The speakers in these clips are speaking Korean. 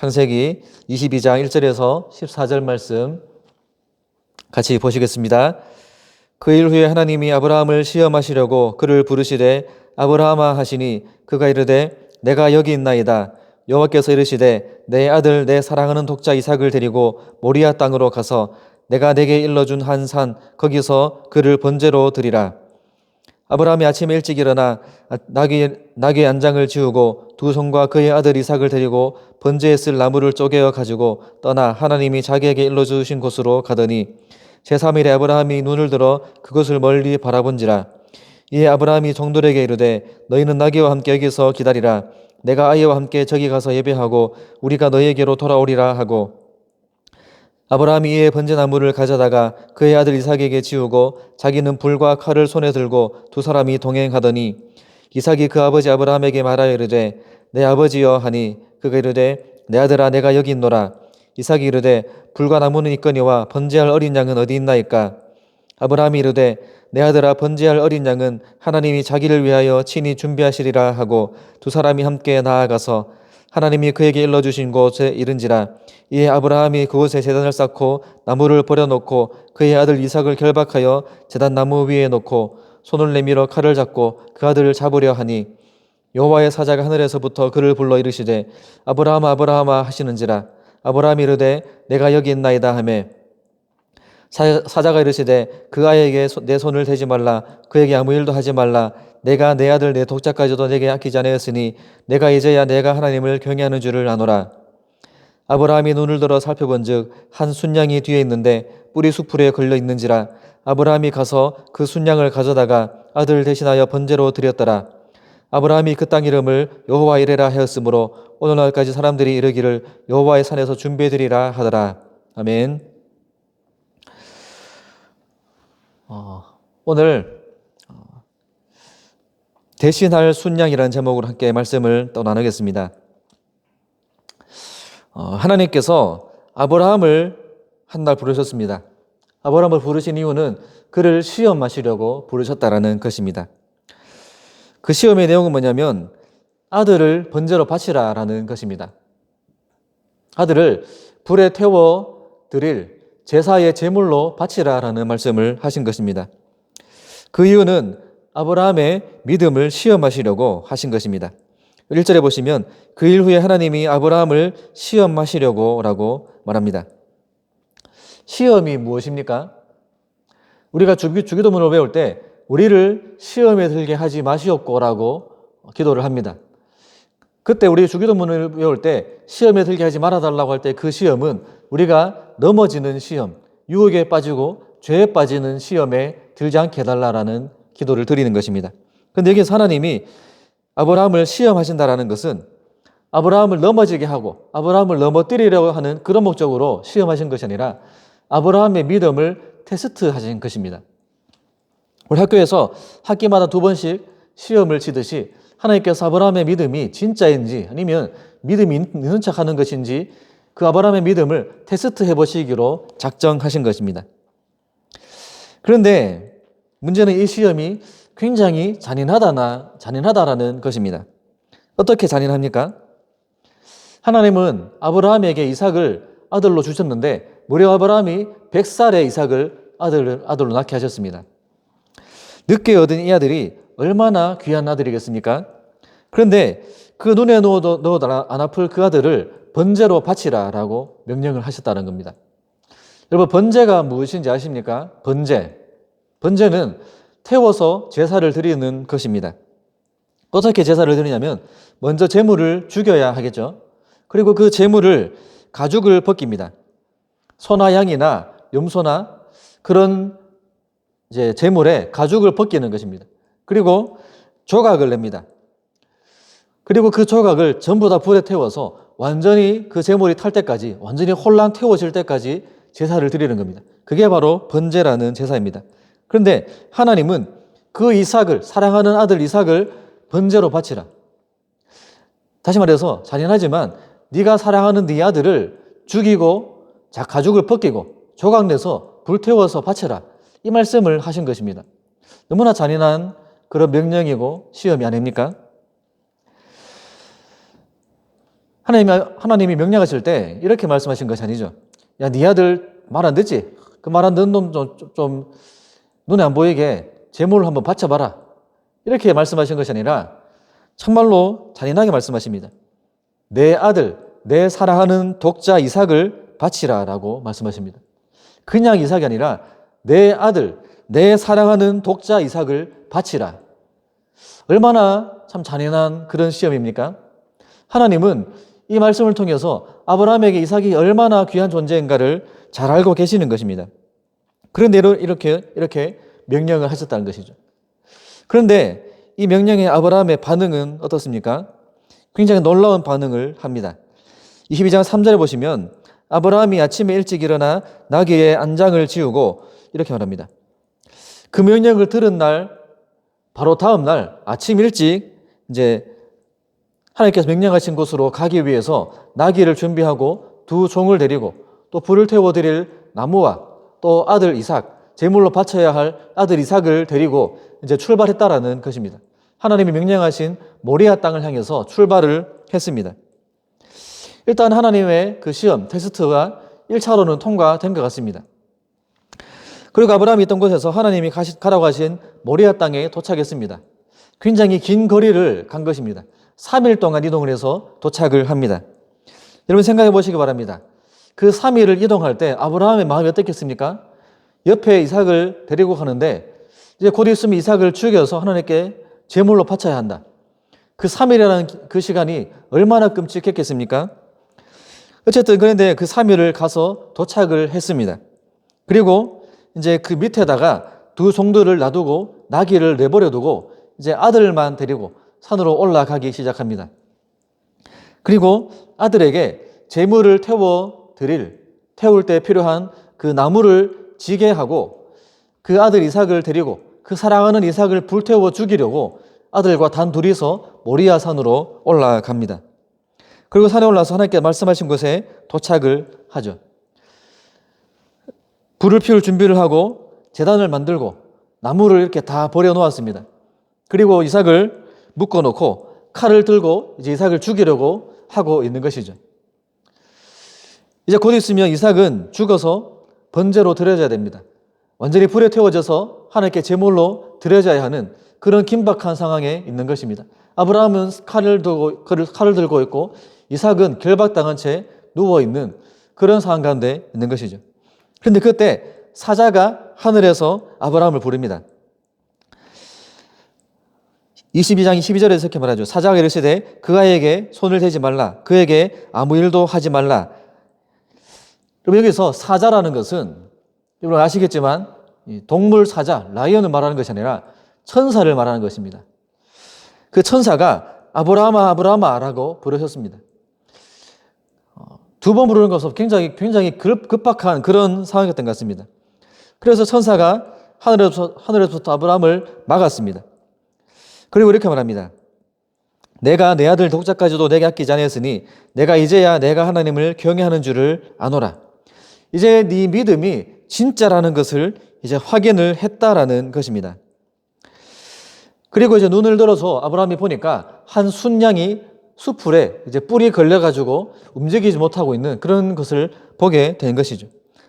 창세기 22장 1절에서 14절 말씀 같이 보시겠습니다. 그 일 후에 하나님이 아브라함을 시험하시려고 그를 부르시되 아브라함아 하시니 그가 이르되 내가 여기 있나이다. 여호와께서 이르시되 내 아들 내 사랑하는 독자 이삭을 데리고 모리아 땅으로 가서 내가 내게 일러준 한 산 거기서 그를 번제로 드리라. 아브라함이 아침에 일찍 일어나 나귀 안장을 지우고 두 손과 그의 아들 이삭을 데리고 번제에 쓸 나무를 쪼개어 가지고 떠나 하나님이 자기에게 일러주신 곳으로 가더니 제3일에 아브라함이 눈을 들어 그것을 멀리 바라본지라. 이에 아브라함이 종들에게 이르되 너희는 나귀와 함께 여기서 기다리라. 내가 아이와 함께 저기 가서 예배하고 우리가 너희에게로 돌아오리라 하고, 아브라함이 이에 번제나무를 가져다가 그의 아들 이삭에게 지우고 자기는 불과 칼을 손에 들고 두 사람이 동행하더니 이삭이 그 아버지 아브라함에게 말하여 이르되 내 아버지여 하니 그가 이르되 내 아들아 내가 여기 있노라. 이삭이 이르되 불과 나무는 있거니와 번제할 어린 양은 어디 있나이까. 아브라함이 이르되 내 아들아 번제할 어린 양은 하나님이 자기를 위하여 친히 준비하시리라 하고 두 사람이 함께 나아가서 하나님이 그에게 일러주신 곳에 이른지라. 이에 아브라함이 그곳에 제단을 쌓고 나무를 버려놓고 그의 아들 이삭을 결박하여 제단 나무 위에 놓고 손을 내밀어 칼을 잡고 그 아들을 잡으려 하니 여호와의 사자가 하늘에서부터 그를 불러 이르시되 아브라함아 아브라함아 하시는지라. 아브라함이 이르되 내가 여기 있나이다 하매 사자가 이르시되 그 아이에게 내 손을 대지 말라. 그에게 아무 일도 하지 말라. 내가 내 아들 내 독자까지도 내게 아끼지 아니하였으니 내가 이제야 내가 하나님을 경외하는 줄을 아노라. 아브라함이 눈을 들어 살펴본즉 한 순양이 뒤에 있는데 뿔이 수풀에 걸려 있는지라. 아브라함이 가서 그 순양을 가져다가 아들을 대신하여 번제로 드렸더라. 아브라함이 그 땅 이름을 여호와 이레라 하였으므로 오늘날까지 사람들이 이르기를 여호와의 산에서 준비해드리라 하더라. 아멘. 오늘 대신할 순양이라는 제목으로 함께 말씀을 또 나누겠습니다. 하나님께서 아브라함을 한 날 부르셨습니다. 아브라함을 부르신 이유는 그를 시험하시려고 부르셨다라는 것입니다. 그 시험의 내용은 뭐냐면 아들을 번제로 바치라라는 것입니다. 아들을 불에 태워 드릴 제사의 제물로 바치라라는 말씀을 하신 것입니다. 그 이유는 아브라함의 믿음을 시험하시려고 하신 것입니다. 1절에 보시면 그 일 후에 하나님이 아브라함을 시험하시려고 라고 말합니다. 시험이 무엇입니까? 우리가 주기도문을 외울 때 우리를 시험에 들게 하지 마시옵고라고 기도를 합니다. 그때 우리 주기도문을 외울 때 시험에 들게 하지 말아달라고 할 때 그 시험은 우리가 넘어지는 시험, 유혹에 빠지고 죄에 빠지는 시험에 들지 않게 해달라는 기도를 드리는 것입니다. 그런데 여기서 하나님이 아브라함을 시험하신다라는 것은 아브라함을 넘어지게 하고 아브라함을 넘어뜨리려고 하는 그런 목적으로 시험하신 것이 아니라 아브라함의 믿음을 테스트하신 것입니다. 우리 학교에서 학기마다 2번씩 시험을 치듯이 하나님께서 아브라함의 믿음이 진짜인지 아니면 믿음이 있는 척하는 것인지 그 아브라함의 믿음을 테스트해 보시기로 작정하신 것입니다. 그런데 문제는 이 시험이 굉장히 잔인하다라는 것입니다. 어떻게 잔인합니까? 하나님은 아브라함에게 이삭을 아들로 주셨는데 무려 아브라함이 100살에 이삭을 아들로 낳게 하셨습니다. 늦게 얻은 이 아들이 얼마나 귀한 아들이겠습니까? 그런데 그 눈에 넣어도 안 아플 그 아들을 번제로 바치라라고 명령을 하셨다는 겁니다. 여러분, 번제가 무엇인지 아십니까? 번제는 태워서 제사를 드리는 것입니다. 어떻게 제사를 드리냐면 먼저 제물을 죽여야 하겠죠. 그리고 그 제물을 가죽을 벗깁니다. 소나 양이나 염소나 그런 제물에 가죽을 벗기는 것입니다. 그리고 조각을 냅니다. 그리고 그 조각을 전부 다 불에 태워서 완전히 그 제물이 탈 때까지, 완전히 홀랑 태워질 때까지 제사를 드리는 겁니다. 그게 바로 번제라는 제사입니다. 그런데 하나님은 그 이삭을, 사랑하는 아들 이삭을 번제로 바치라. 다시 말해서 잔인하지만 네가 사랑하는 네 아들을 죽이고 가죽을 벗기고 조각내서 불태워서 바쳐라. 이 말씀을 하신 것입니다. 너무나 잔인한 그런 명령이고 시험이 아닙니까? 하나님이 명령하실 때 이렇게 말씀하신 것이 아니죠. 야, 네 아들 말 안 듣지? 그 말 안 듣는 놈 좀 눈에 안 보이게 제물을 한번 바쳐봐라. 이렇게 말씀하신 것이 아니라 정말로 잔인하게 말씀하십니다. 내 아들, 내 사랑하는 독자 이삭을 바치라 라고 말씀하십니다. 그냥 이삭이 아니라 내 아들, 내 사랑하는 독자 이삭을 바치라. 얼마나 참 잔인한 그런 시험입니까? 하나님은 이 말씀을 통해서 아브라함에게 이삭이 얼마나 귀한 존재인가를 잘 알고 계시는 것입니다. 그런데 이렇게 명령을 하셨다는 것이죠. 그런데 이 명령에 아브라함의 반응은 어떻습니까? 굉장히 놀라운 반응을 합니다. 22장 3절에 보시면 아브라함이 아침에 일찍 일어나 나귀의 안장을 지우고 이렇게 말합니다. 그 명령을 들은 날 바로 다음 날 아침 일찍 이제 하나님께서 명령하신 곳으로 가기 위해서 나귀를 준비하고 두 종을 데리고 또 불을 태워 드릴 나무와 또 아들 이삭, 제물로 바쳐야 할 아들 이삭을 데리고 이제 출발했다라는 것입니다. 하나님이 명령하신 모리아 땅을 향해서 출발을 했습니다. 일단 하나님의 그 시험, 테스트가 1차로는 통과된 것 같습니다. 그리고 아브라함이 있던 곳에서 하나님이 가라고 하신 모리아 땅에 도착했습니다. 굉장히 긴 거리를 간 것입니다. 3일 동안 이동을 해서 도착을 합니다. 여러분 생각해 보시기 바랍니다. 그 3일을 이동할 때 아브라함의 마음이 어떻겠습니까? 옆에 이삭을 데리고 가는데 이제 곧 있으면 이삭을 죽여서 하나님께 제물로 바쳐야 한다. 그 3일이라는 그 시간이 얼마나 끔찍했겠습니까? 어쨌든 그런데 그 3일을 가서 도착을 했습니다. 그리고 이제 그 밑에다가 두 종들을 놔두고 나귀를 내버려 두고 이제 아들만 데리고 산으로 올라가기 시작합니다. 그리고 아들에게 제물을 태울 때 필요한 그 나무를 지게 하고 그 아들 이삭을 데리고 그 사랑하는 이삭을 불태워 죽이려고 아들과 단 둘이서 모리아 산으로 올라갑니다. 그리고 산에 올라서 하나님께 말씀하신 곳에 도착을 하죠. 불을 피울 준비를 하고 제단을 만들고 나무를 이렇게 다 버려 놓았습니다. 그리고 이삭을 묶어 놓고 칼을 들고 이제 이삭을 죽이려고 하고 있는 것이죠. 이제 곧 있으면 이삭은 죽어서 번제로 드려져야 됩니다. 완전히 불에 태워져서 하나님께 제물로 드려져야 하는 그런 긴박한 상황에 있는 것입니다. 아브라함은 칼을 들고 있고 이삭은 결박당한 채 누워있는 그런 상황 가운데 있는 것이죠. 그런데 그때 사자가 하늘에서 아브라함을 부릅니다. 22장 12절에서 이렇게 말하죠. 사자가 이르시되 그 아이에게 손을 대지 말라. 그에게 아무 일도 하지 말라. 그럼 여기서 사자라는 것은 여러분 아시겠지만 동물 사자, 라이언을 말하는 것이 아니라 천사를 말하는 것입니다. 그 천사가 아브라함아 아브라함아라고 부르셨습니다. 두 번 부르는 것은 굉장히 급박한 그런 상황이었던 것 같습니다. 그래서 천사가 하늘에서부터 아브라함을 막았습니다. 그리고 이렇게 말합니다. 내가 내 아들 독자까지도 내게 아끼지 아니했으니 내가 이제야 내가 하나님을 경외하는 줄을 아노라. 이제 네 믿음이 진짜라는 것을 이제 확인을 했다라는 것입니다. 그리고 이제 눈을 들어서 아브라함이 보니까 한 순양이 수풀에 이제 뿔이 걸려가지고 움직이지 못하고 있는 그런 것을 보게 된 것이죠.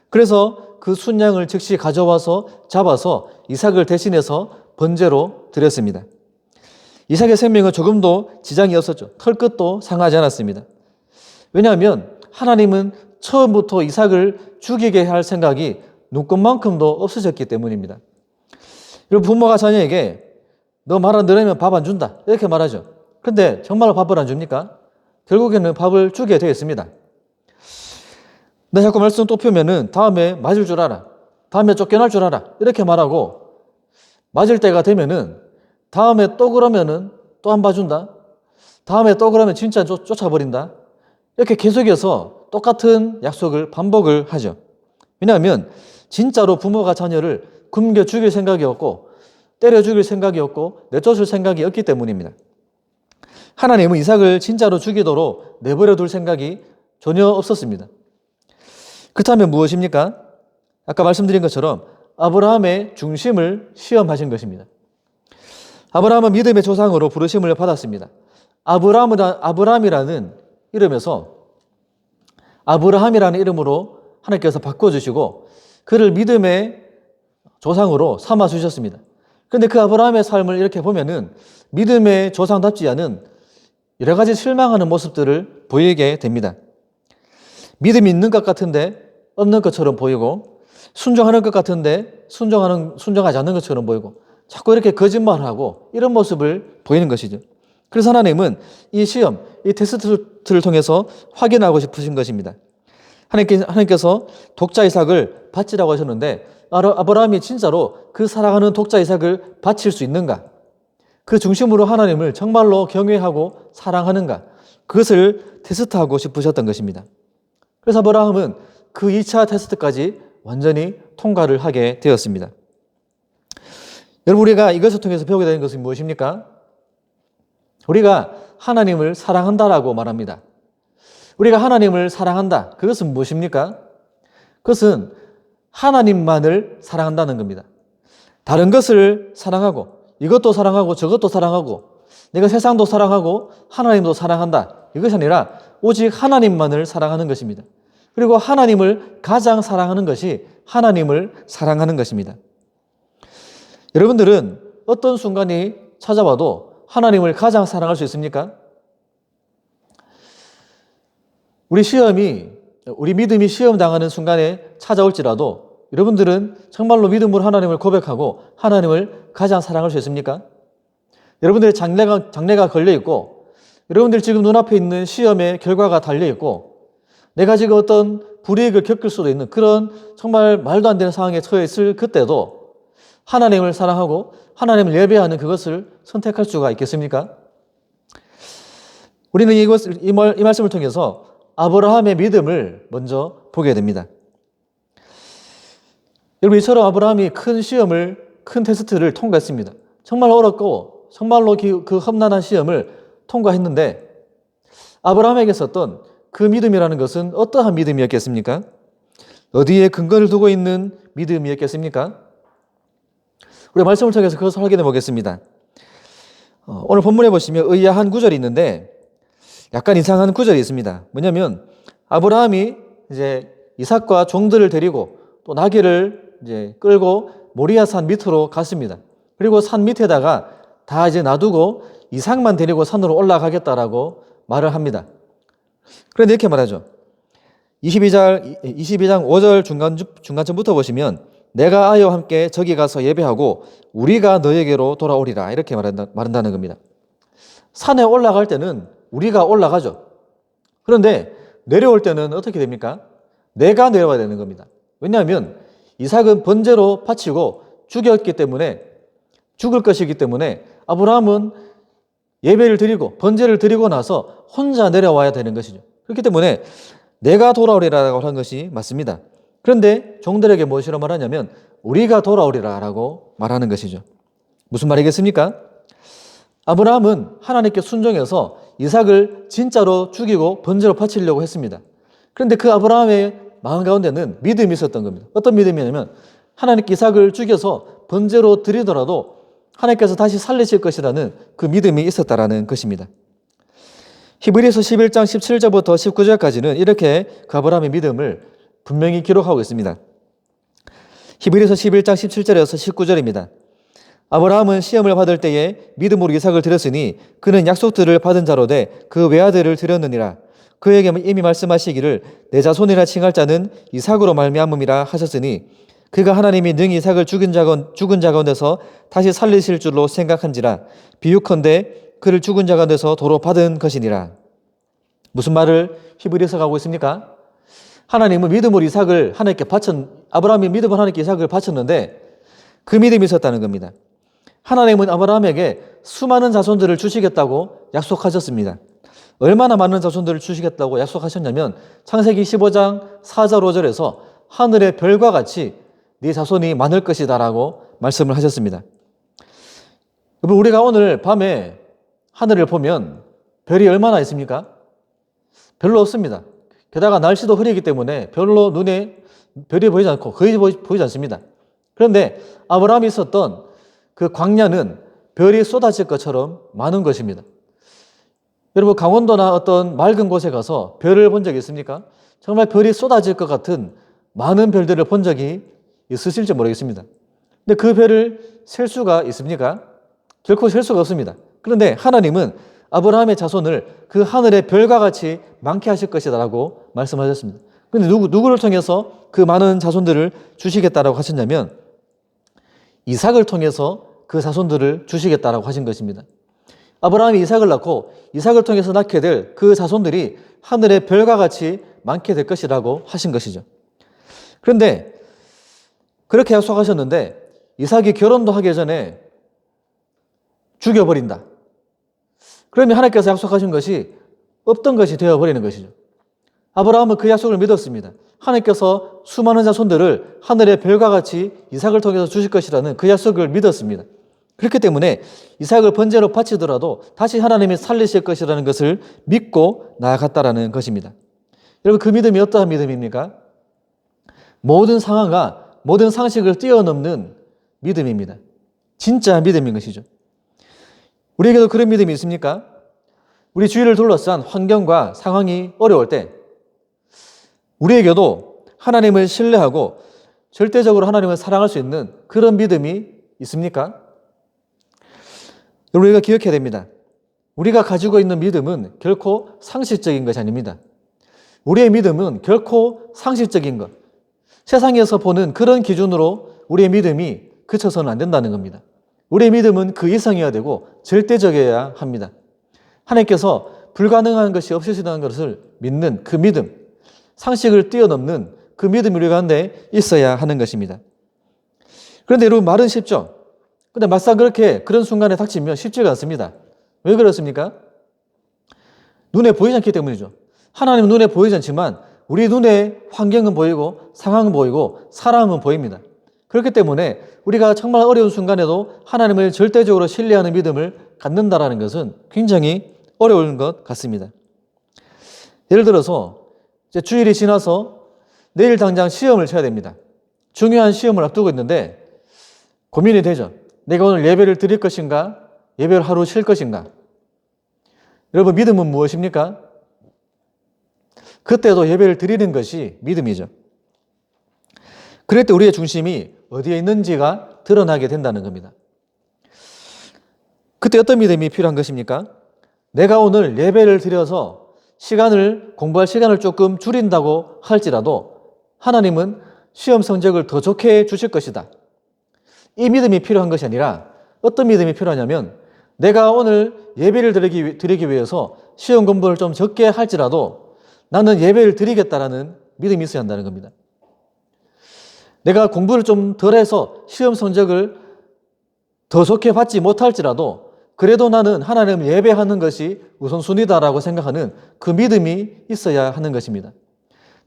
그래서 그 순양을 즉시 가져와서 잡아서 이삭을 대신해서 번제로 드렸습니다. 이삭의 생명은 조금도 지장이 없었죠. 털끝도 상하지 않았습니다. 왜냐하면 하나님은 처음부터 이삭을 죽이게 할 생각이 눈꼽만큼도 없으셨기 때문입니다. 여러분 부모가 자녀에게 너 말 안 들으면 밥 안 준다 이렇게 말하죠. 그런데 정말로 밥을 안 줍니까? 결국에는 밥을 주게 되어 있습니다. 너 자꾸 말씀 또 펴면은 다음에 맞을 줄 알아. 다음에 쫓겨날 줄 알아. 이렇게 말하고 맞을 때가 되면은 다음에 또 그러면은 또 안 봐준다. 다음에 또 그러면 진짜 쫓아버린다. 이렇게 계속해서 똑같은 약속을 반복을 하죠. 왜냐하면 진짜로 부모가 자녀를 굶겨 죽일 생각이 없고 때려 죽일 생각이 없고 내쫓을 생각이 없기 때문입니다. 하나님은 이삭을 진짜로 죽이도록 내버려 둘 생각이 전혀 없었습니다. 그렇다면 무엇입니까? 아까 말씀드린 것처럼 아브라함의 중심을 시험하신 것입니다. 아브라함은 믿음의 조상으로 부르심을 받았습니다. 아브라함이라는 이러면서 아브라함이라는 이름으로 하나님께서 바꿔주시고 그를 믿음의 조상으로 삼아주셨습니다. 그런데 그 아브라함의 삶을 이렇게 보면은 믿음의 조상답지 않은 여러 가지 실망하는 모습들을 보이게 됩니다. 믿음이 있는 것 같은데 없는 것처럼 보이고, 순종하는 것 같은데 순종하지 않는 것처럼 보이고, 자꾸 이렇게 거짓말하고 이런 모습을 보이는 것이죠. 그래서 하나님은 이 시험, 이 테스트를 통해서 확인하고 싶으신 것입니다. 하나님께서 독자 이삭을 바치라고 하셨는데 아브라함이 진짜로 그 사랑하는 독자 이삭을 바칠 수 있는가? 그 중심으로 하나님을 정말로 경외하고 사랑하는가? 그것을 테스트하고 싶으셨던 것입니다. 그래서 아브라함은 그 2차 테스트까지 완전히 통과를 하게 되었습니다. 여러분, 우리가 이것을 통해서 배우게 되는 것은 무엇입니까? 우리가 하나님을 사랑한다라고 말합니다. 우리가 하나님을 사랑한다. 그것은 무엇입니까? 그것은 하나님만을 사랑한다는 겁니다. 다른 것을 사랑하고 이것도 사랑하고 저것도 사랑하고 내가 세상도 사랑하고 하나님도 사랑한다. 이것이 아니라 오직 하나님만을 사랑하는 것입니다. 그리고 하나님을 가장 사랑하는 것이 하나님을 사랑하는 것입니다. 여러분들은 어떤 순간이 찾아와도 하나님을 가장 사랑할 수 있습니까? 우리 믿음이 시험당하는 순간에 찾아올지라도 여러분들은 정말로 믿음으로 하나님을 고백하고 하나님을 가장 사랑할 수 있습니까? 여러분들의 장래가 걸려있고 여러분들 지금 눈앞에 있는 시험의 결과가 달려있고 내가 지금 어떤 불이익을 겪을 수도 있는 그런 정말 말도 안 되는 상황에 처해 있을 그때도 하나님을 사랑하고 하나님을 예배하는 그것을 선택할 수가 있겠습니까? 우리는 이 말씀을 통해서 아브라함의 믿음을 먼저 보게 됩니다. 여러분, 이처럼 아브라함이 큰 테스트를 통과했습니다. 정말 어렵고 정말로 그 험난한 시험을 통과했는데 아브라함에게 있었던 그 믿음이라는 것은 어떠한 믿음이었겠습니까? 어디에 근거를 두고 있는 믿음이었겠습니까? 우리가 말씀을 통해서 그것을 확인해 보겠습니다. 오늘 본문에 보시면 의아한 구절이 있는데 약간 이상한 구절이 있습니다. 뭐냐면 아브라함이 이제 이삭과 종들을 데리고 또 나귀를 이제 끌고 모리아 산 밑으로 갔습니다. 그리고 산 밑에다가 다 이제 놔두고 이삭만 데리고 산으로 올라가겠다라고 말을 합니다. 그런데 이렇게 말하죠. 22장 5절 중간쯤부터 보시면 내가 아이와 함께 저기 가서 예배하고 우리가 너에게로 돌아오리라 이렇게 말한다는 겁니다. 산에 올라갈 때는 우리가 올라가죠. 그런데 내려올 때는 어떻게 됩니까? 내가 내려와야 되는 겁니다. 왜냐하면 이삭은 번제로 바치고 죽을 것이기 때문에 아브라함은 예배를 드리고 번제를 드리고 나서 혼자 내려와야 되는 것이죠. 그렇기 때문에 내가 돌아오리라고 한 것이 맞습니다. 그런데 종들에게 무엇이라고 말하냐면 우리가 돌아오리라고 말하는 것이죠. 무슨 말이겠습니까? 아브라함은 하나님께 순종해서 이삭을 진짜로 죽이고 번제로 바치려고 했습니다. 그런데 그 아브라함의 마음 가운데는 믿음이 있었던 겁니다. 어떤 믿음이냐면 하나님께 이삭을 죽여서 번제로 드리더라도 하나님께서 다시 살리실 것이라는 그 믿음이 있었다라는 것입니다. 히브리서 11장 17절부터 19절까지는 이렇게 그 아브라함의 믿음을 분명히 기록하고 있습니다. 히브리서 11장 17절에서 19절입니다. 아브라함은 시험을 받을 때에 믿음으로 이삭을 드렸으니 그는 약속들을 받은 자로 돼 그 외아들을 드렸느니라. 그에게 이미 말씀하시기를 내 자손이라 칭할 자는 이삭으로 말미암음이라 하셨으니 그가 하나님이 능히 이삭을 죽은 자 가운데서 다시 살리실 줄로 생각한지라. 비유컨대 그를 죽은 자 가운데서 도로 받은 것이니라. 무슨 말을 히브리서가 하고 있습니까? 하나님은 믿음으로 아브라함이 믿음으로 하나님께 이삭을 바쳤는데 그 믿음이 있었다는 겁니다. 하나님은 아브라함에게 수많은 자손들을 주시겠다고 약속하셨습니다. 얼마나 많은 자손들을 주시겠다고 약속하셨냐면 창세기 15장 4절 5절에서 하늘의 별과 같이 네 자손이 많을 것이다 라고 말씀을 하셨습니다. 여러분, 우리가 오늘 밤에 하늘을 보면 별이 얼마나 있습니까? 별로 없습니다. 게다가 날씨도 흐리기 때문에 별로 눈에 별이 보이지 않고 거의 보이지 않습니다. 그런데 아브라함이 있었던 그 광야는 별이 쏟아질 것처럼 많은 것입니다. 여러분, 강원도나 어떤 맑은 곳에 가서 별을 본 적이 있습니까? 정말 별이 쏟아질 것 같은 많은 별들을 본 적이 있으실지 모르겠습니다. 근데 그 별을 셀 수가 있습니까? 결코 셀 수가 없습니다. 그런데 하나님은 아브라함의 자손을 그 하늘의 별과 같이 많게 하실 것이다라고 말씀하셨습니다. 그런데 누구를 통해서 그 많은 자손들을 주시겠다라고 하셨냐면 이삭을 통해서 그 자손들을 주시겠다라고 하신 것입니다. 아브라함이 이삭을 낳고 이삭을 통해서 낳게 될 그 자손들이 하늘의 별과 같이 많게 될 것이라고 하신 것이죠. 그런데 그렇게 약속하셨는데 이삭이 결혼도 하기 전에 죽여버린다. 그러면 하나님께서 약속하신 것이 없던 것이 되어버리는 것이죠. 아브라함은 그 약속을 믿었습니다. 하나님께서 수많은 자손들을 하늘의 별과 같이 이삭을 통해서 주실 것이라는 그 약속을 믿었습니다. 그렇기 때문에 이삭을 번제로 바치더라도 다시 하나님이 살리실 것이라는 것을 믿고 나아갔다라는 것입니다. 여러분, 그 믿음이 어떠한 믿음입니까? 모든 상황과 모든 상식을 뛰어넘는 믿음입니다. 진짜 믿음인 것이죠. 우리에게도 그런 믿음이 있습니까? 우리 주위를 둘러싼 환경과 상황이 어려울 때 우리에게도 하나님을 신뢰하고 절대적으로 하나님을 사랑할 수 있는 그런 믿음이 있습니까? 우리가 기억해야 됩니다. 우리가 가지고 있는 믿음은 결코 상식적인 것이 아닙니다. 우리의 믿음은 결코 상식적인 것, 세상에서 보는 그런 기준으로 우리의 믿음이 그쳐서는 안 된다는 겁니다. 우리의 믿음은 그 이상이어야 되고 절대적이어야 합니다. 하나님께서 불가능한 것이 없으시다는 것을 믿는 그 믿음, 상식을 뛰어넘는 그 믿음이 우리 가운데 있어야 하는 것입니다. 그런데 여러분, 말은 쉽죠? 근데 막상 그런 순간에 닥치면 쉽지가 않습니다. 왜 그렇습니까? 눈에 보이지 않기 때문이죠. 하나님은 눈에 보이지 않지만 우리 눈에 환경은 보이고 상황은 보이고 사람은 보입니다. 그렇기 때문에 우리가 정말 어려운 순간에도 하나님을 절대적으로 신뢰하는 믿음을 갖는다라는 것은 굉장히 어려운 것 같습니다. 예를 들어서 이제 주일이 지나서 내일 당장 시험을 쳐야 됩니다. 중요한 시험을 앞두고 있는데 고민이 되죠. 내가 오늘 예배를 드릴 것인가? 예배를 하루 쉴 것인가? 여러분, 믿음은 무엇입니까? 그때도 예배를 드리는 것이 믿음이죠. 그럴 때 우리의 중심이 어디에 있는지가 드러나게 된다는 겁니다. 그때 어떤 믿음이 필요한 것입니까? 내가 오늘 예배를 드려서 공부할 시간을 조금 줄인다고 할지라도 하나님은 시험 성적을 더 좋게 주실 것이다. 이 믿음이 필요한 것이 아니라 어떤 믿음이 필요하냐면 내가 오늘 예배를 드리기 위해서 시험 공부를 좀 적게 할지라도 나는 예배를 드리겠다라는 믿음이 있어야 한다는 겁니다. 내가 공부를 좀 덜해서 시험 성적을 더 좋게 받지 못할지라도 그래도 나는 하나님을 예배하는 것이 우선순위다라고 생각하는 그 믿음이 있어야 하는 것입니다.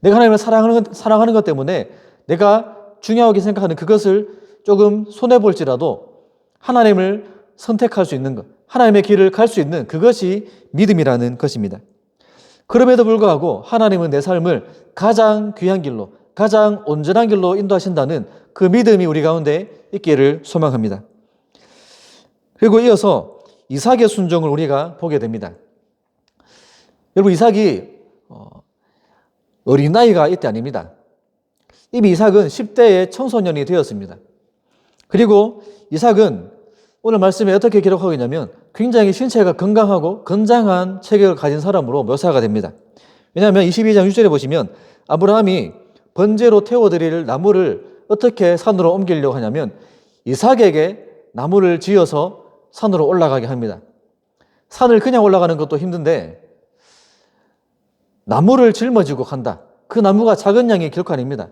내가 하나님을 사랑하는 것 때문에 내가 중요하게 생각하는 그것을 조금 손해볼지라도 하나님을 선택할 수 있는 것, 하나님의 길을 갈 수 있는 그것이 믿음이라는 것입니다. 그럼에도 불구하고 하나님은 내 삶을 가장 귀한 길로, 가장 온전한 길로 인도하신다는 그 믿음이 우리 가운데 있기를 소망합니다. 그리고 이어서 이삭의 순종을 우리가 보게 됩니다. 여러분, 이삭이 어린 나이가 이때 아닙니다. 이미 이삭은 10대의 청소년이 되었습니다. 그리고 이삭은 오늘 말씀에 어떻게 기록하고 있냐면 굉장히 신체가 건강하고 건장한 체격을 가진 사람으로 묘사가 됩니다. 왜냐하면 22장 6절에 보시면 아브라함이 번제로 태워드릴 나무를 어떻게 산으로 옮기려고 하냐면 이삭에게 나무를 지어서 산으로 올라가게 합니다. 산을 그냥 올라가는 것도 힘든데 나무를 짊어지고 간다. 그 나무가 작은 양이 결코 아닙니다.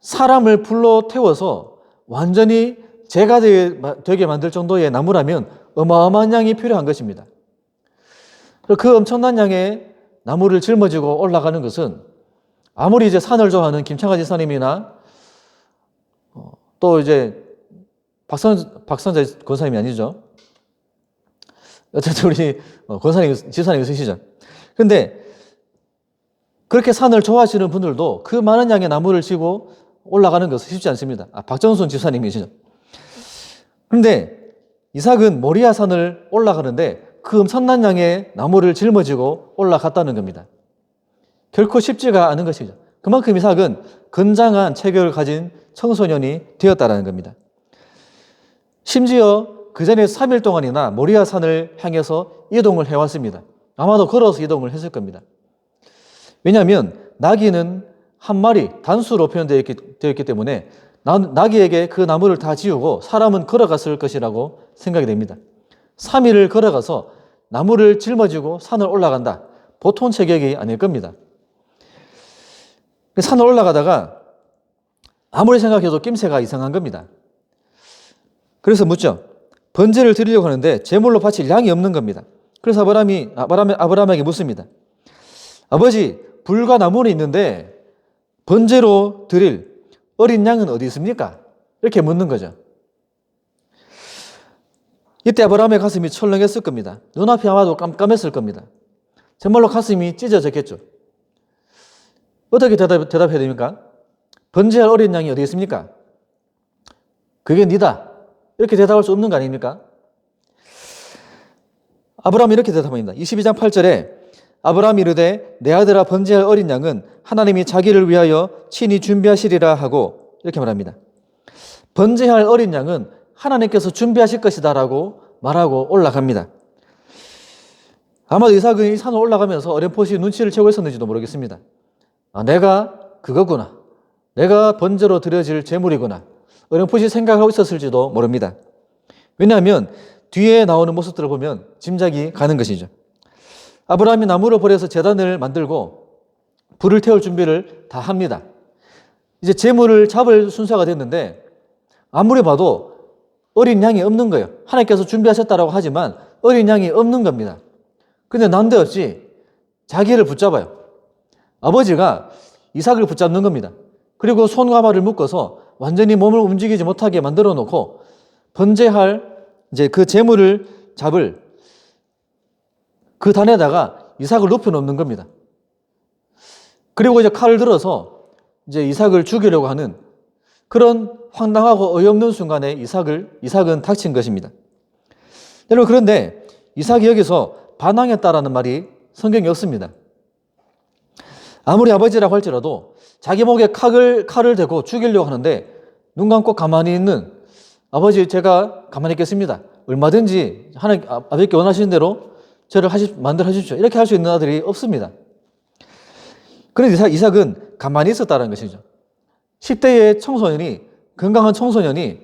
사람을 불러 태워서 완전히 재가 되게 만들 정도의 나무라면 어마어마한 양이 필요한 것입니다. 그 엄청난 양의 나무를 짊어지고 올라가는 것은 아무리 이제 산을 좋아하는 김창하 지사님이나 또 이제 박선자 권사님이 아니죠. 어쨌든 우리 지사님 있으시죠. 그런데 그렇게 산을 좋아하시는 분들도 그 많은 양의 나무를 지고 올라가는 것은 쉽지 않습니다. 박정순 지사님이시죠. 그런데 이삭은 모리아 산을 올라가는데 그 엄청난 양의 나무를 짊어지고 올라갔다는 겁니다. 결코 쉽지가 않은 것이죠. 그만큼 이삭은 건장한 체격을 가진 청소년이 되었다는 겁니다. 심지어 그 전에 3일 동안이나 모리아 산을 향해서 이동을 해왔습니다. 아마도 걸어서 이동을 했을 겁니다. 왜냐하면 나귀는 한 마리 단수로 표현되어 있기 때문에 나귀에게 그 나무를 다 지우고 사람은 걸어갔을 것이라고 생각이 됩니다. 3일을 걸어가서 나무를 짊어지고 산을 올라간다. 보통 체격이 아닐 겁니다. 산을 올라가다가 아무리 생각해도 낌새가 이상한 겁니다. 그래서 묻죠. 번제를 드리려고 하는데 제물로 바칠 양이 없는 겁니다. 그래서 아브라함에게 묻습니다. 아버지, 불과 나무는 있는데 번제로 드릴 어린 양은 어디 있습니까? 이렇게 묻는 거죠. 이때 아브라함의 가슴이 철렁했을 겁니다. 눈앞이 아마도 깜깜했을 겁니다. 정말로 가슴이 찢어졌겠죠. 어떻게 대답해야 됩니까? 번제할 어린 양이 어디 있습니까? 그게 니다. 이렇게 대답할 수 없는 거 아닙니까? 아브라함이 이렇게 대답합니다. 22장 8절에 아브라함이 이르되 내 아들아 번제할 어린 양은 하나님이 자기를 위하여 친히 준비하시리라 하고 이렇게 말합니다. 번제할 어린 양은 하나님께서 준비하실 것이다 라고 말하고 올라갑니다. 아마도 이삭은 이 산을 올라가면서 어렴풋이 눈치를 채고 있었는지도 모르겠습니다. 내가 그거구나. 내가 번제로 드려질 제물이구나. 어렴풋이 생각하고 있었을지도 모릅니다. 왜냐하면 뒤에 나오는 모습들을 보면 짐작이 가는 것이죠. 아브라함이 나무를 버려서 제단을 만들고 불을 태울 준비를 다 합니다. 이제 제물을 잡을 순서가 됐는데 아무리 봐도 어린 양이 없는 거예요. 하나님께서 준비하셨다라고 하지만 어린 양이 없는 겁니다. 근데 난데없이 자기를 붙잡아요. 아버지가 이삭을 붙잡는 겁니다. 그리고 손과 발을 묶어서 완전히 몸을 움직이지 못하게 만들어 놓고 번제할 이제 그 제물을 잡을 그 단에다가 이삭을 눕혀 놓는 겁니다. 그리고 이제 칼을 들어서 이제 이삭을 죽이려고 하는 그런 황당하고 어이없는 순간에 이삭은 닥친 것입니다. 여러분, 그런데 이삭이 여기서 반항했다라는 말이 성경에 없습니다. 아무리 아버지라고 할지라도 자기 목에 칼을 대고 죽이려고 하는데 눈 감고 가만히 있는 아버지, 제가 가만히 있겠습니다. 얼마든지 하나님 아버지께 원하시는 대로 저를 만들어 하십시오. 이렇게 할 수 있는 아들이 없습니다. 그런데 이삭은 가만히 있었다는 것이죠. 10대의 청소년이, 건강한 청소년이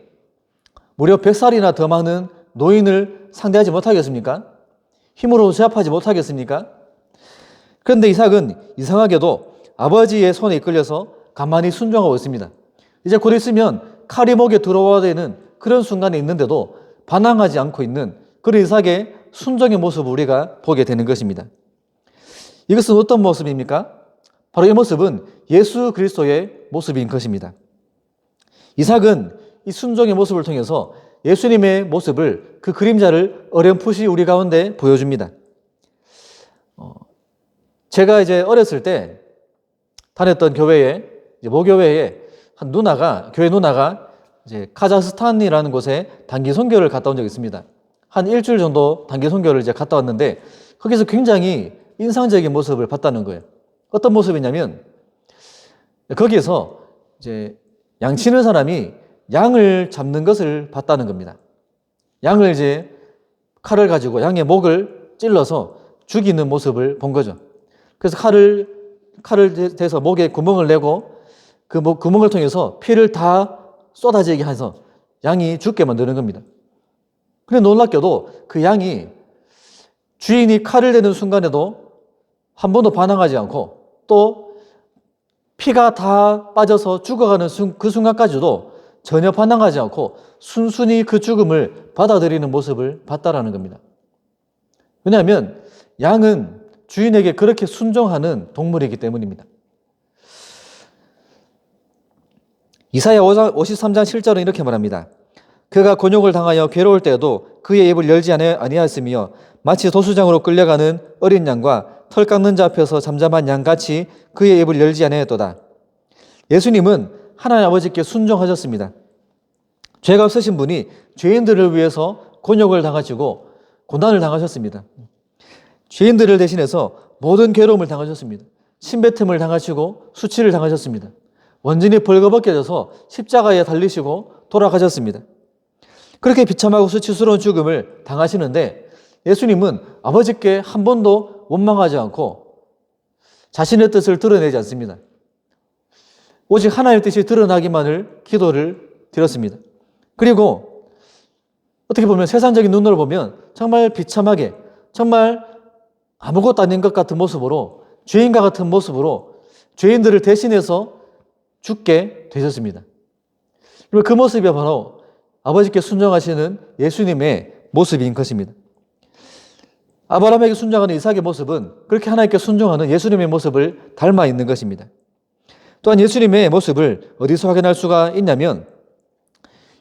무려 100살이나 더 많은 노인을 상대하지 못하겠습니까? 힘으로 제압하지 못하겠습니까? 그런데 이삭은 이상하게도 아버지의 손에 이끌려서 가만히 순종하고 있습니다. 이제 곧 있으면 칼이 목에 들어와야 되는 그런 순간에 있는데도 반항하지 않고 있는 그런 이삭의 순종의 모습을 우리가 보게 되는 것입니다. 이것은 어떤 모습입니까? 바로 이 모습은 예수 그리스도의 모습인 것입니다. 이삭은 이 순종의 모습을 통해서 예수님의 모습을, 그 그림자를 어렴풋이 우리 가운데 보여줍니다. 제가 이제 어렸을 때 다녔던 교회에, 모교회에 한 교회 누나가 이제 카자흐스탄이라는 곳에 단기 선교를 갔다 온 적이 있습니다. 한 일주일 정도 단기 선교를 이제 갔다 왔는데 거기서 굉장히 인상적인 모습을 봤다는 거예요. 어떤 모습이냐면 거기에서 이제 양치는 사람이 양을 잡는 것을 봤다는 겁니다. 양을 이제 칼을 가지고 양의 목을 찔러서 죽이는 모습을 본 거죠. 그래서 칼을 대서 목에 구멍을 내고 그 구멍을 통해서 피를 다 쏟아지게 해서 양이 죽게 만드는 겁니다. 그런데 놀랍게도 그 양이 주인이 칼을 대는 순간에도 한 번도 반항하지 않고 또 피가 다 빠져서 죽어가는 그 순간까지도 전혀 반항하지 않고 순순히 그 죽음을 받아들이는 모습을 봤다라는 겁니다. 왜냐하면 양은 주인에게 그렇게 순종하는 동물이기 때문입니다. 이사야 53장 7절은 이렇게 말합니다. 그가 곤욕을 당하여 괴로울 때에도 그의 입을 열지 아니하였으며 마치 도수장으로 끌려가는 어린 양과 털 깎는 자 앞에서 잠잠한 양같이 그의 입을 열지 아니하였도다. 예수님은 하나님 아버지께 순종하셨습니다. 죄가 없으신 분이 죄인들을 위해서 곤욕을 당하시고 고난을 당하셨습니다. 죄인들을 대신해서 모든 괴로움을 당하셨습니다. 침뱉음을 당하시고 수치를 당하셨습니다. 완전히 벌거벗겨져서 십자가에 달리시고 돌아가셨습니다. 그렇게 비참하고 수치스러운 죽음을 당하시는데 예수님은 아버지께 한 번도 원망하지 않고 자신의 뜻을 드러내지 않습니다. 오직 하나님의 뜻이 드러나기만을 기도를 드렸습니다. 그리고 어떻게 보면 세상적인 눈으로 보면 정말 비참하게, 정말 아무것도 아닌 것 같은 모습으로, 죄인과 같은 모습으로 죄인들을 대신해서 죽게 되셨습니다. 그 모습이 바로 아버지께 순종하시는 예수님의 모습인 것입니다. 아브라함에게 순종하는 이삭의 모습은 그렇게 하나님께 순종하는 예수님의 모습을 닮아 있는 것입니다. 또한 예수님의 모습을 어디서 확인할 수가 있냐면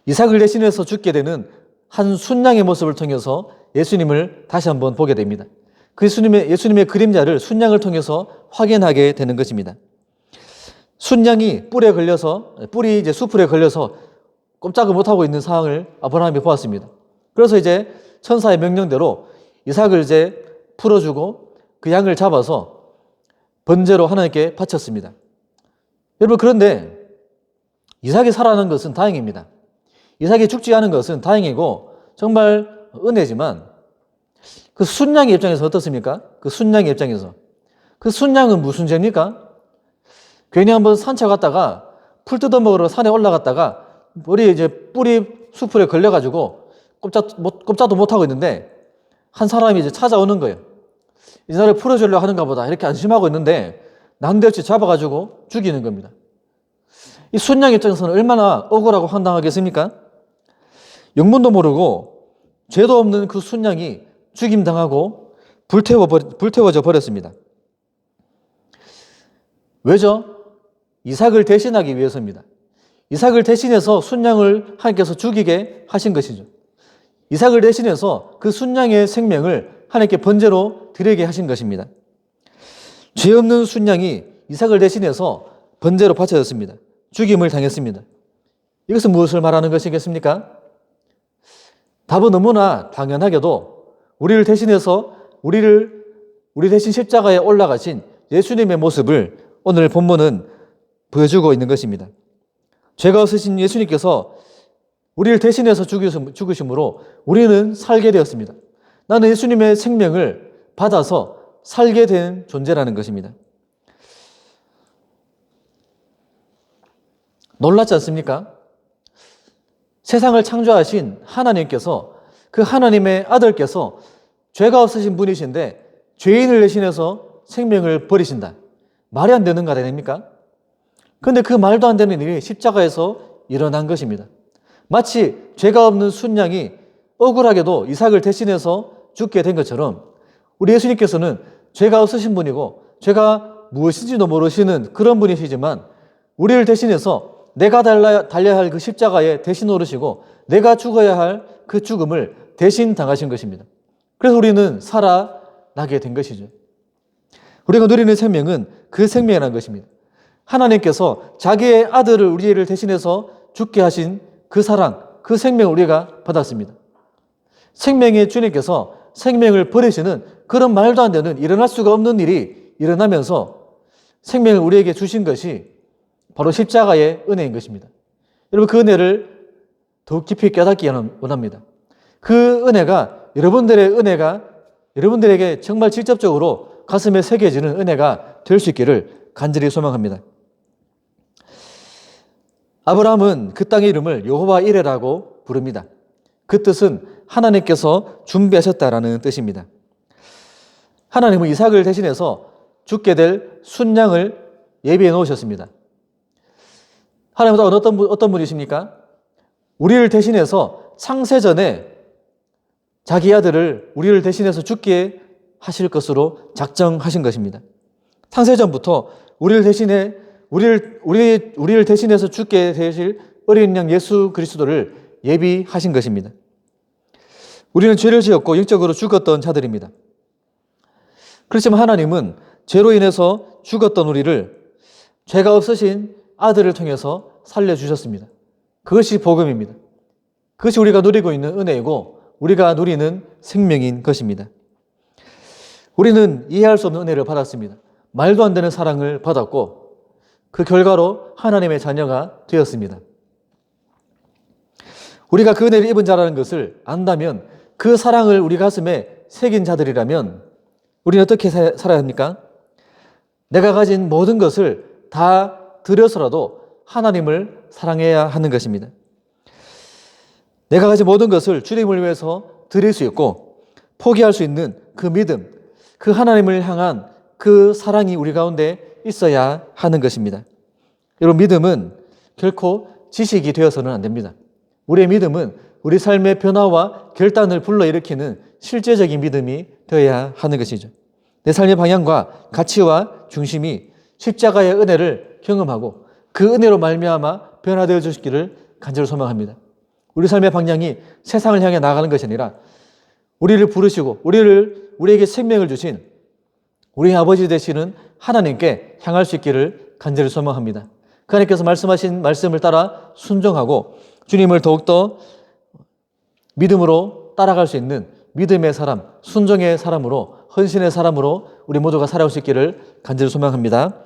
이삭을 대신해서 죽게 되는 한 순양의 모습을 통해서 예수님을 다시 한번 보게 됩니다. 그 예수님의 그림자를 순양을 통해서 확인하게 되는 것입니다. 순양이 뿔이 이제 수풀에 걸려서 꼼짝을 못하고 있는 상황을 아브라함이 보았습니다. 그래서 이제 천사의 명령대로 이삭을 이제 풀어주고 그 양을 잡아서 번제로 하나님께 바쳤습니다. 여러분, 그런데 이삭이 살아난 것은 다행입니다. 이삭이 죽지 않은 것은 다행이고 정말 은혜지만 그 순양의 입장에서 어떻습니까? 그 순양의 입장에서. 그 순양은 무슨 죄입니까? 괜히 한번 산책 갔다가 풀 뜯어먹으러 산에 올라갔다가 뿔이 수풀에 걸려가지고 꼼짝도 못하고 있는데 한 사람이 이제 찾아오는 거예요. 이 나를 풀어주려고 하는가 보다 이렇게 안심하고 있는데 난데없이 잡아가지고 죽이는 겁니다. 이 순양 입장에서는 얼마나 억울하고 황당하겠습니까? 영문도 모르고 죄도 없는 그 순양이 죽임당하고 불태워져 버렸습니다. 왜죠? 이삭을 대신하기 위해서입니다. 이삭을 대신해서 순양을 하나님께서 죽이게 하신 것이죠. 이삭을 대신해서 그 순양의 생명을 하나님께 번제로 드리게 하신 것입니다. 죄 없는 순양이 이삭을 대신해서 번제로 바쳐졌습니다. 죽임을 당했습니다. 이것은 무엇을 말하는 것이겠습니까? 답은 너무나 당연하게도 우리를 대신해서 우리 대신 십자가에 올라가신 예수님의 모습을 오늘 본문은 보여주고 있는 것입니다. 죄가 없으신 예수님께서 우리를 대신해서 죽으심으로 우리는 살게 되었습니다. 나는 예수님의 생명을 받아서 살게 된 존재라는 것입니다. 놀랍지 않습니까? 세상을 창조하신 하나님께서 그 하나님의 아들께서 죄가 없으신 분이신데 죄인을 대신해서 생명을 버리신다. 말이 안 되는 거 아닙니까? 그런데 그 말도 안 되는 일이 십자가에서 일어난 것입니다. 마치 죄가 없는 순양이 억울하게도 이삭을 대신해서 죽게 된 것처럼 우리 예수님께서는 죄가 없으신 분이고 죄가 무엇인지도 모르시는 그런 분이시지만 우리를 대신해서 내가 달려야 할 그 십자가에 대신 오르시고 내가 죽어야 할 그 죽음을 대신 당하신 것입니다. 그래서 우리는 살아나게 된 것이죠. 우리가 누리는 생명은 그 생명이라는 것입니다. 하나님께서 자기의 아들을 우리를 대신해서 죽게 하신 그 사랑, 그 생명을 우리가 받았습니다. 생명의 주님께서 생명을 버리시는 그런 말도 안 되는 일어날 수가 없는 일이 일어나면서 생명을 우리에게 주신 것이 바로 십자가의 은혜인 것입니다. 여러분, 그 은혜를 더욱 깊이 깨닫기 원합니다. 그 은혜가 여러분들에게 정말 직접적으로 가슴에 새겨지는 은혜가 될 수 있기를 간절히 소망합니다. 아브라함은 그 땅의 이름을 여호와 이레라고 부릅니다. 그 뜻은 하나님께서 준비하셨다라는 뜻입니다. 하나님은 이삭을 대신해서 죽게 될 순양을 예비해 놓으셨습니다. 하나님은 어떤 분이십니까? 우리를 대신해서 창세전에 자기 아들을 우리를 대신해서 죽게 하실 것으로 작정하신 것입니다. 창세전부터 우리를 대신해서 죽게 되실 어린 양 예수 그리스도를 예비하신 것입니다. 우리는 죄를 지었고 영적으로 죽었던 자들입니다. 그렇지만 하나님은 죄로 인해서 죽었던 우리를 죄가 없으신 아들을 통해서 살려주셨습니다. 그것이 복음입니다. 그것이 우리가 누리고 있는 은혜이고 우리가 누리는 생명인 것입니다. 우리는 이해할 수 없는 은혜를 받았습니다. 말도 안 되는 사랑을 받았고 그 결과로 하나님의 자녀가 되었습니다. 우리가 그 은혜를 입은 자라는 것을 안다면, 그 사랑을 우리 가슴에 새긴 자들이라면 우리는 어떻게 살아야 합니까? 내가 가진 모든 것을 다 들여서라도 하나님을 사랑해야 하는 것입니다. 내가 가진 모든 것을 주님을 위해서 드릴 수 있고 포기할 수 있는 그 믿음, 그 하나님을 향한 그 사랑이 우리 가운데 있어야 하는 것입니다. 여러분, 믿음은 결코 지식이 되어서는 안 됩니다. 우리의 믿음은 우리 삶의 변화와 결단을 불러일으키는 실제적인 믿음이 되어야 하는 것이죠. 내 삶의 방향과 가치와 중심이 십자가의 은혜를 경험하고 그 은혜로 말미암아 변화되어 주시기를 간절히 소망합니다. 우리 삶의 방향이 세상을 향해 나아가는 것이 아니라 우리를 부르시고 우리에게 생명을 주신 우리 아버지 되시는 하나님께 향할 수 있기를 간절히 소망합니다. 그 하나님께서 말씀하신 말씀을 따라 순종하고 주님을 더욱더 믿음으로 따라갈 수 있는 믿음의 사람, 순종의 사람으로, 헌신의 사람으로 우리 모두가 살아올 수 있기를 간절히 소망합니다.